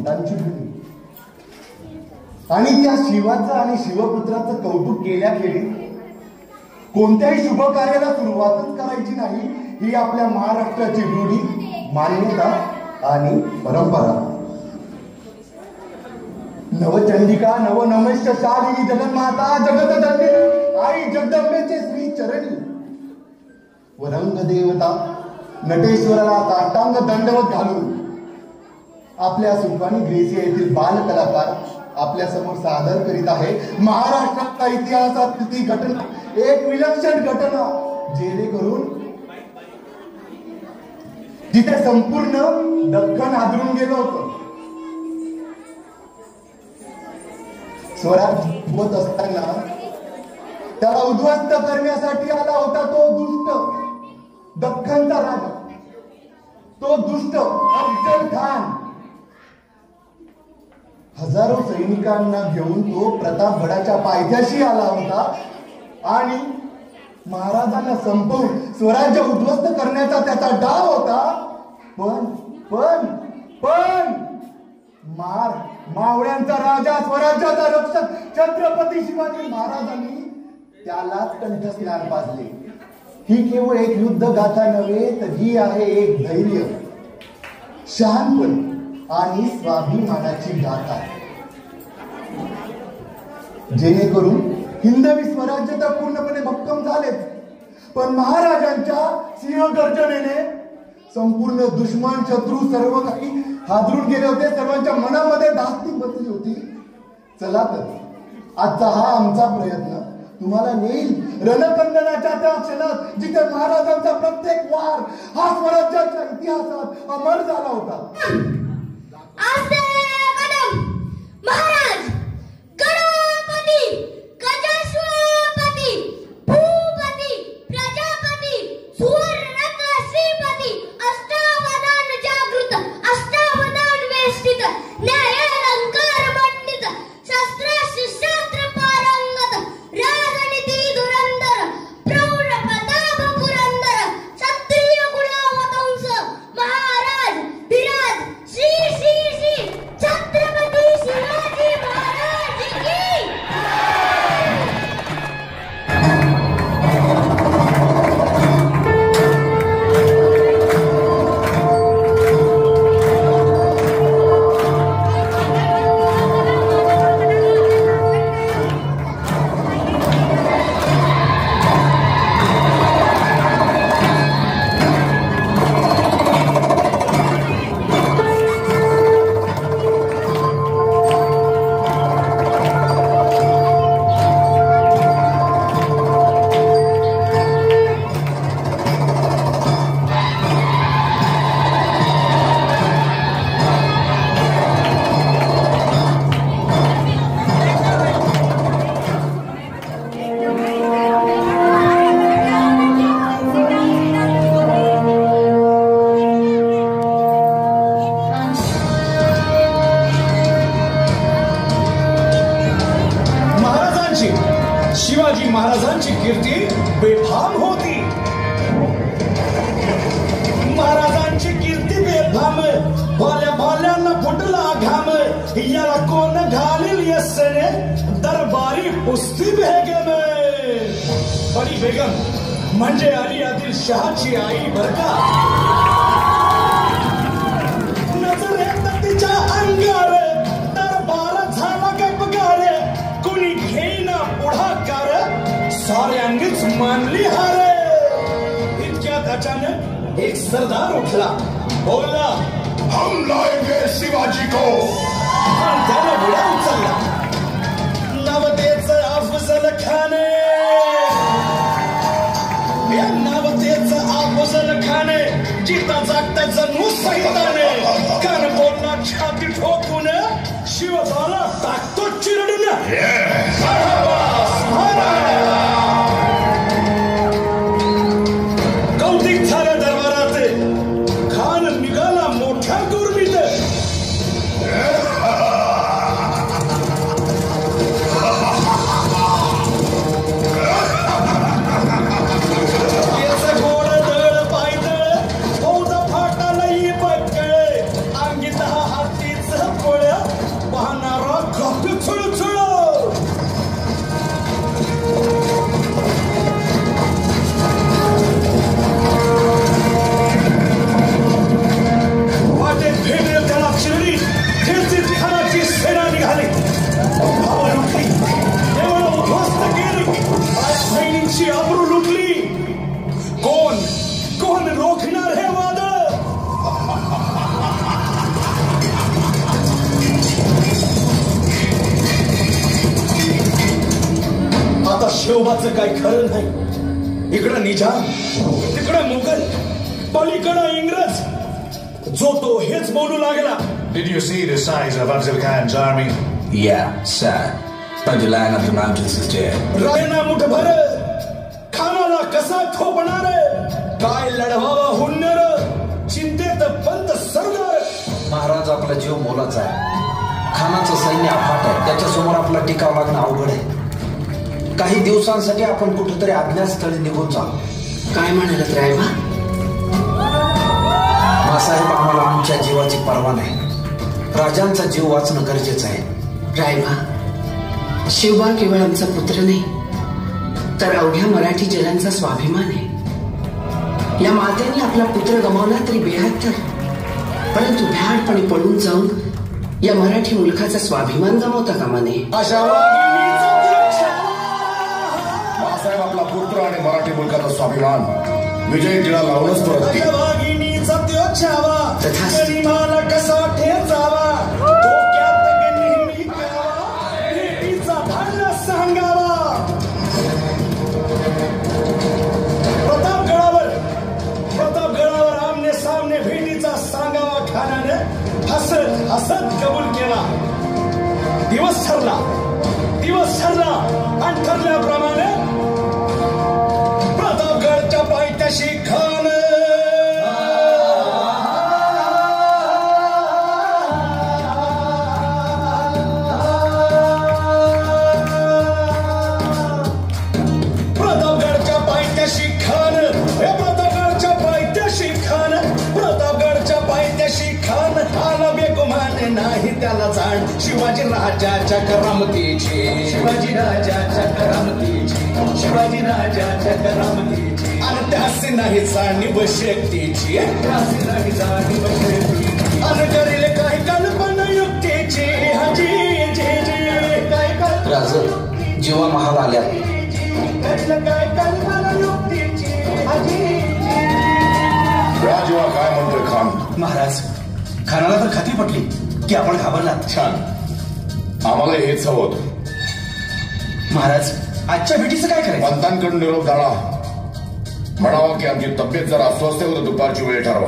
संतांची भूमी. आणि त्या शिवाचं आणि शिवपुत्राचं कौतुक केल्याखेरीज कोणत्याही शुभ कार्याला सुरुवातच करायची नाही, ही आपल्या महाराष्ट्राची रूढी, मान्यता आणि परंपरा. नवचंडिका नवनमेश शालिनी जगन्माता जगतजननी आई जगदंबेचे श्री चरणी वरंग देवता नटेश्वराला साष्टांग दंडवत घालून आपल्या सुखानी ग्रेसी येथील बाल कलाकार आपल्या समोर सादर करीत आहे महाराष्ट्राच्या इतिहासात ती घटना, एक विलक्षण घटना, जेणेकरून जिथे संपूर्ण दख्खन हादरून गेलं होतं. स्वराज्य होत असताना त्याला उद्ध्वस्त करण्यासाठी आला होता तो दुष्ट दख्खनचा राजा, तो दुष्ट अफजल खान. हजारो सैनिकांना घेऊन तो प्रतापगडाच्या पायथ्याशी आला होता आणि महाराजांना संपवून स्वराज्य उद्ध्वस्त करण्याचा त्याचा डाव होता. पण मावळ्यांचा राजा, स्वराज्याचा रक्षक छत्रपती शिवाजी महाराजांनी त्यालाच कंठस्नान पाजले. ही केवळ एक युद्ध गाथा नव्हे, तर ही आहे एक धैर्य, शहाणपण आणि स्वाभिमानाची गाथा. जेणेकरून हिंदवी स्वराज्य तर पूर्णपणे भक्कम झालेच, पण महाराजांच्या सिंहगर्जनेने संपूर्ण दुश्मन शत्रू सर्व काही हादरून गेले होते. सर्वांच्या मनामध्ये धास्ती बसली होती. चला तर आजचा हा आमचा प्रयत्न तुम्हाला नेईल रणकंदनाच्या त्या क्षणात जिथे महाराजांचा प्रत्येक वार हा स्वराज्याच्या इतिहासात अमर झाला होता. महाराज गणपती गजश्वपती भूपती प्रजापती सुवर्णरत्न श्रीपती अष्टावधान जागृत अष्टावधान वेष्टित न्यायालंकार मंडित शस्त्रास्त्र शास्त्र पारंगत राजनीती धुरंधर प्रौढ प्रताप पुरंदर क्षत्रिय कुलावतंस महाराज धीराज श्री श्री श्री छत्रपती शिवाजी महाराज की. शिवाजी महाराजांची कीर्ती बेफाम होती. महाराजांची कीर्ती बेफाम, भाल्या भाल्यांना फुटला घाम. याला कोण घालील यस्सने दरबारी कुस्ती बेगम. बडी बेगम म्हणजे अली आदिलशहाची आई बर का. नजरेत तिच्या अंगार दरबार झाला गपगार. कुणी घेईना पुढाकार, साऱ्यांनीच मानली हार. इतक्यात अचानक एक सरदार उठला, बोलला, हम लाएंगे शिवाजी को. आणि त्याने घोडा उचलला. नवतेचं अफजल खान, या नवतेचं अफजल खान जिता जागता जणू सैताने. कान बोलला छाती ठोकून, शिवबाला टाकतो चिरडून. कौतिक झालं दरबारात. खान निघाला मोठ्या गुरमीत. याचं गोड दळ पायदळ फौज फाटाला ही बक्कळ. अंगी 10 हातीच पळ. शिवबाचं काय खरं नाही. इकडं निजाम, तिकडं मुघल, पलीकडं इंग्रज. जो तो हेच बोलू लागला. Did you see the size of Afzal Khan's army? Yeah, sir. But the line of the mountains is dead. रायना मुठभर खानाला कसा थोपणार. काय लढवावा हुन्नर, चिंतेत पंत सरदार. महाराज आपला जीव मोलाचा आहे. खानाचं सैन्य अफाट आहे. त्याच्यासमोर आपला टिकाव लागणं अवघड आहे. काही दिवसांसाठी आपण कुठेतरी अज्ञातस्थळी निघून जाऊ. काय म्हणालात रायबा? मासाहेब, आम्हाला आमच्या जीवाची पर्वा नाही. राजांचा जीव वाचणं गरजेचं आहे. रायबा, शिवबा केवळ आमचा पुत्र नाही, तर अवघ्या मराठी जनांचा स्वाभिमान आहे. या मातेने आपला पुत्र गमावला तरी बेहत्तर, परंतु भ्याडपणे पळून जाऊन या मराठी मुलखाचा स्वाभिमान गमावता कामा नये. मासाहेब आपला पुत्र आणि मराठी मुलखाचा स्वाभिमान विजय टिळा लावूनच परत गरीबाला कसा ठेचावा, डोक्यात नेहमी करावा, भेटीचा धान्य सांगावा. प्रतापगडावर आमने सामने भेटीचा सांगावा. खानाने हसत हसत कबूल केला. दिवस ठरला आणि ठरल्याप्रमाणे प्रतापगडच्या पायथ्याशी खान नाही त्याला जाण. शिवाजी राजाच्या करामतीची, शिवाजी राजाच्या करामतीची, शिवाजी राजाच्या करामतीची. आणि त्यासी नाही जाणीव शक्तीची, त्यासी नाही जाणीव शक्तीची. आणि करील काही कल्पना युक्तीची. हाजी जी जी काय राज, जेव्हा महाल आल्या करील काय कल्पना युक्तीची. हाजी राजेवा काय म्हणतोय खान? महाराज, खानाला तर खात्री पटली की आपण घाबरलात. छान, आम्हाला हेच हवं होतं. महाराज, आजच्या भेटीचं काय करायचं? पंतांकडून निरोप झाला. म्हणावं की आमची तब्येत जरा अस्वस्थ होतं, दुपारची वेळ ठरवा.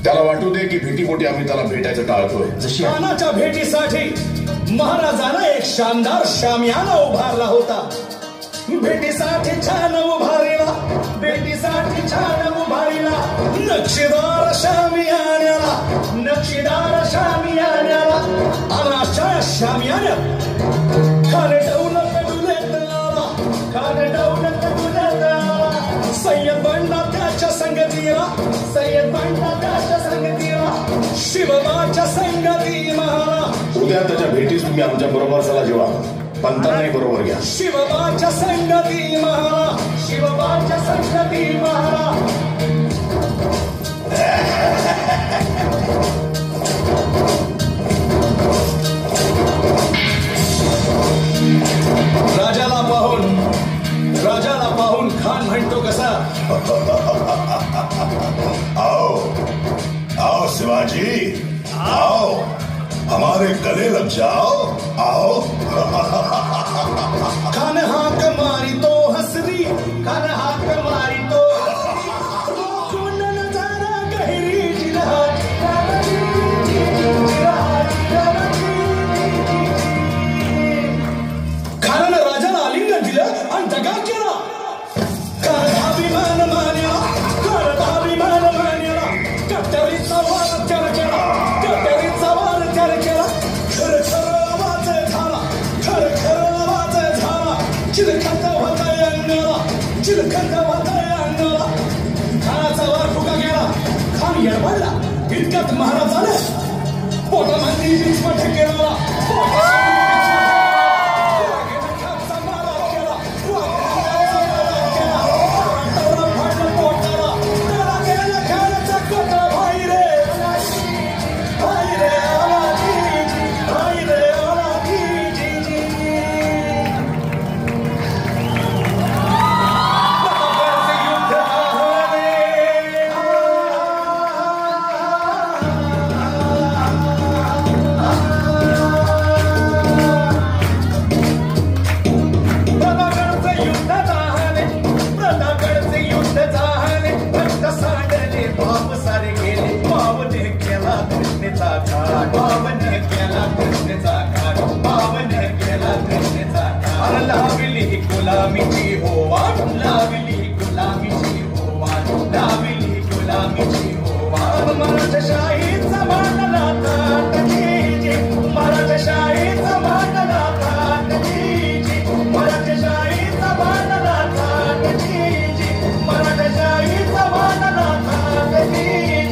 त्याला वाटू दे की भीतीपोटी आम्ही त्याला भेटायचं टाळतोय. जशी खानाच्या भेटीसाठी महाराजांना एक शानदार शामियाना उभारला होता. भेटीसाठी छान उभारीला, भेटीसाठी छान उभारीला नक्षीदार शामियान्याला, नक्षीदार शामियान्याला. आणि अशा शामियान्यात खाने डौलत डुलेत आला, खाने डौलत डुलेत आला. सय्यद बंडा त्याच्या संगतीला, सय्यद बंडा त्याच्या संगतीला, शिवबाच्या संगती महारा. उद्या त्याच्या भेटीस तुम्ही आमच्या बरोबर चला. जेव्हा पंतांनाही बरोबर घ्या. शिवबाच्या संगती महारा, शिवबाच्या संगती महारा. राजाला पाहून खान म्हणतो कसा? आओ आओ शिवाजी, आओ हमारे गले लग जाओ. आओ. खान हाक मारी तो हसरी, खान हाक मारी तो कौन नजारा गहरी जिरात. खानानं राजाला आलिंगन दिलं आणि दगा केला. अभिमान मान्या, अभिमान मान्या. कट्यारीचा वार त्याला केला, कट्यारीचा वार त्याला केला. खर खर आवाज झाला, खर खर आवाज झाला. चिलखत होता अंगाला, चिलखत होता अंगाला. खानाचा वार फुका गेला. खान येडवडला. इतक्यात महाराजाने पोटामध्ये विस्फोट केला. गुलामीची होवाण लावली गुलामीची होवाण लावली गुलामीची होवाण मराठशाहीचा मानला ताटलीची मराठशाहीचा मानला ताटलीची मराठशाहीचा मानला ताटलीची मराठशाहीचा मानला ताटलीची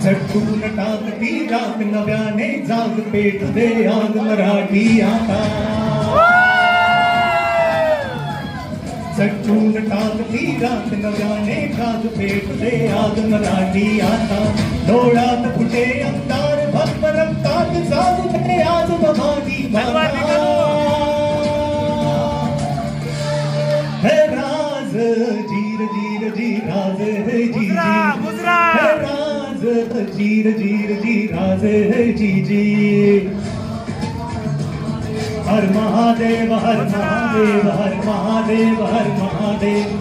झटकून टाकती रात नव्याने जाग पेट दे आग मराठी आता झटकून टाकती रात नव्याने जाग पेट दे आग मराठी आता डोळ्यात कुठे अंधार भस्म रक्तात जाग दे आज भवानी माता हे राज जीर जीर जी राज हे जी जी हे राज जीर जीर जी राज हे जी जी हर महादेव हर महादेव हर महादेव हर महादेव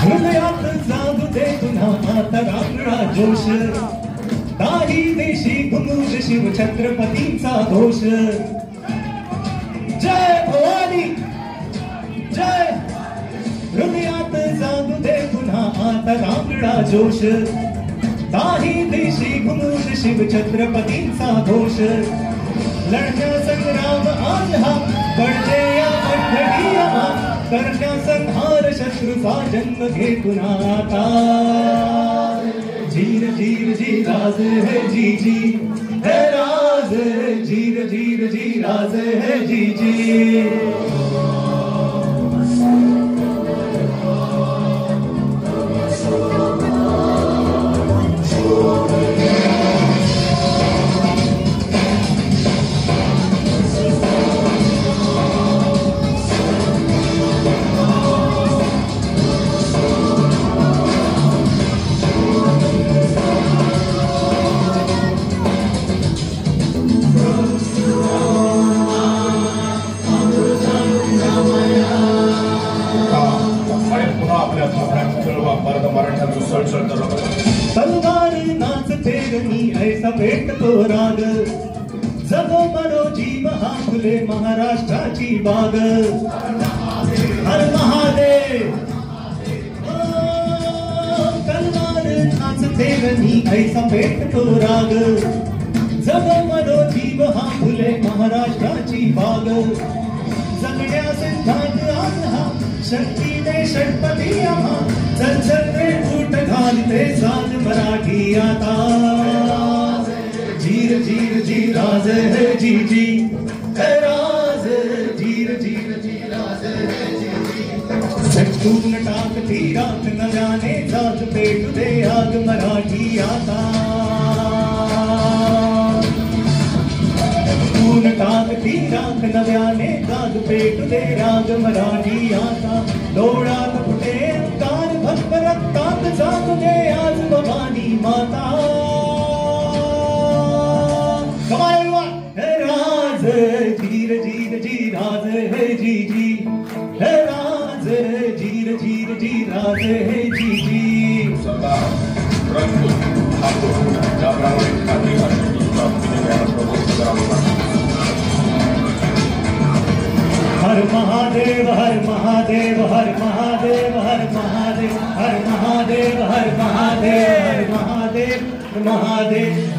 हृदयात जागू दे पुन्हा आता रांगडा जोश दाही देशी घुमूज शिव छत्रपतींचा घोष जय भवानी जय हृदयात जागू दे पुन्हा आता रांगडा जोश दाही देशी घुमूज शिव छत्रपतींचा घोष लढण्या संग्राम आज हा पडते या अठ्ठडी हा करण्या संहार शत्रूचा जन्म घे पुन्हा आता जीर जीर जी राज है जी जी है राज जीर जीर जी राज है जी जी तलवार नाचते गणी ऐसा पेटतो राग जगो मरो जीव हा फुले महाराष्ट्राची बाग हर महादेव तलवार नाचते गणी ऐसा पेटतो राग जगो मरो जीव हा फुले महाराष्ट्राची बाग जगण्या सिद्धांत आज हा शक्ती दे षटपती आम्हा चल चल रे फूट घालते साज मराठी आता जीर जीर जी राज है जी जी है राज जीर जीर जी राज है जी जी झटकून टाकती रात नव्याने जाग पेट दे आग मराठी आता झटकून टाकती रात नव्याने जाग पेट दे राग मराठी आता डोळ्यात कुठे अंगार भस्म रक्तात जाग दे आज भवानी माता कमाल हे राज जी राधे है जी जी सरदार रंगपूर ठाकूर त्याप्रमाणे खात्री हा शब्द सुद्धा तुम्ही घ्यायला प्रबोध करावा. हर महादेव हर महादेव हर महादेव हर महादेव हर महादेव हर महादेव हर महादेव महादेव